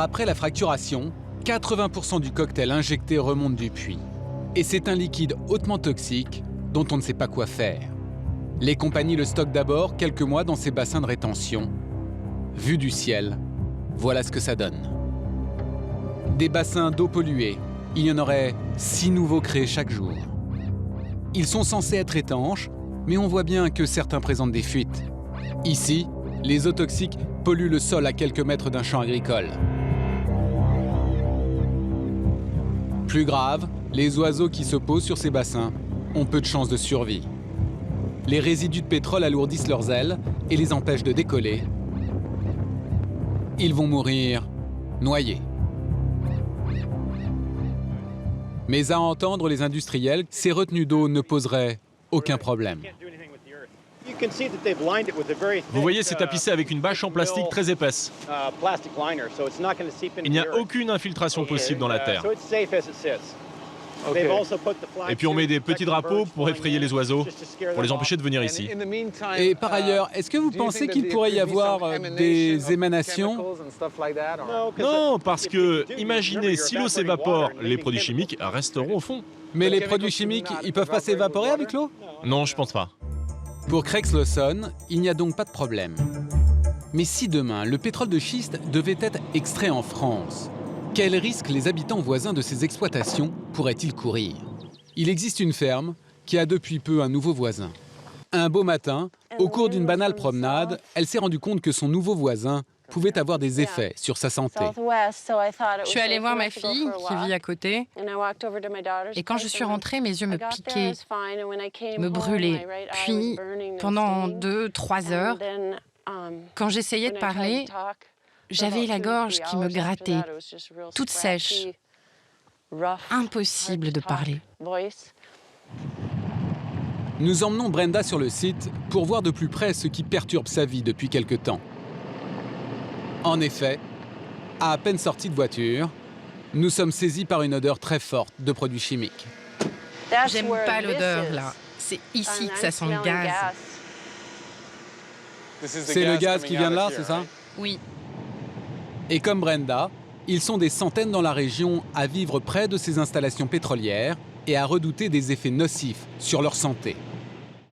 Après la fracturation, 80% du cocktail injecté remonte du puits. Et c'est un liquide hautement toxique dont on ne sait pas quoi faire. Les compagnies le stockent d'abord quelques mois dans ces bassins de rétention. Vu du ciel, voilà ce que ça donne. Des bassins d'eau polluée, il y en aurait 6 nouveaux créés chaque jour. Ils sont censés être étanches, mais on voit bien que certains présentent des fuites. Ici, les eaux toxiques polluent le sol à quelques mètres d'un champ agricole. Plus grave, les oiseaux qui se posent sur ces bassins ont peu de chances de survie. Les résidus de pétrole alourdissent leurs ailes et les empêchent de décoller. Ils vont mourir noyés. Mais à entendre les industriels, ces retenues d'eau ne poseraient aucun problème. Vous voyez, c'est tapissé avec une bâche en plastique très épaisse. Il n'y a aucune infiltration possible dans la terre. Et puis on met des petits drapeaux pour effrayer les oiseaux, pour les empêcher de venir ici. Et par ailleurs, est-ce que vous pensez qu'il pourrait y avoir des émanations? Non, parce que, imaginez, si l'eau s'évapore, les produits chimiques resteront au fond. Mais les produits chimiques, ils peuvent pas s'évaporer avec l'eau? Non, je pense pas. Pour Craig Slawson, il n'y a donc pas de problème. Mais si demain, le pétrole de schiste devait être extrait en France, quels risques les habitants voisins de ces exploitations pourraient-ils courir? Il existe une ferme qui a depuis peu un nouveau voisin. Un beau matin, au cours d'une banale promenade, elle s'est rendue compte que son nouveau voisin pouvait avoir des effets sur sa santé. Je suis allée voir ma fille qui vit à côté et quand je suis rentrée, mes yeux me piquaient, me brûlaient. Puis, pendant 2-3 heures, quand j'essayais de parler, j'avais la gorge qui me grattait, toute sèche. Impossible de parler. Nous emmenons Brenda sur le site pour voir de plus près ce qui perturbe sa vie depuis quelque temps. En effet, à peine sortis de voiture, nous sommes saisis par une odeur très forte de produits chimiques. J'aime pas l'odeur, là. C'est ici que ça sent le gaz. C'est le gaz qui vient de là, c'est ça? Oui. Et comme Brenda, ils sont des centaines dans la région à vivre près de ces installations pétrolières et à redouter des effets nocifs sur leur santé.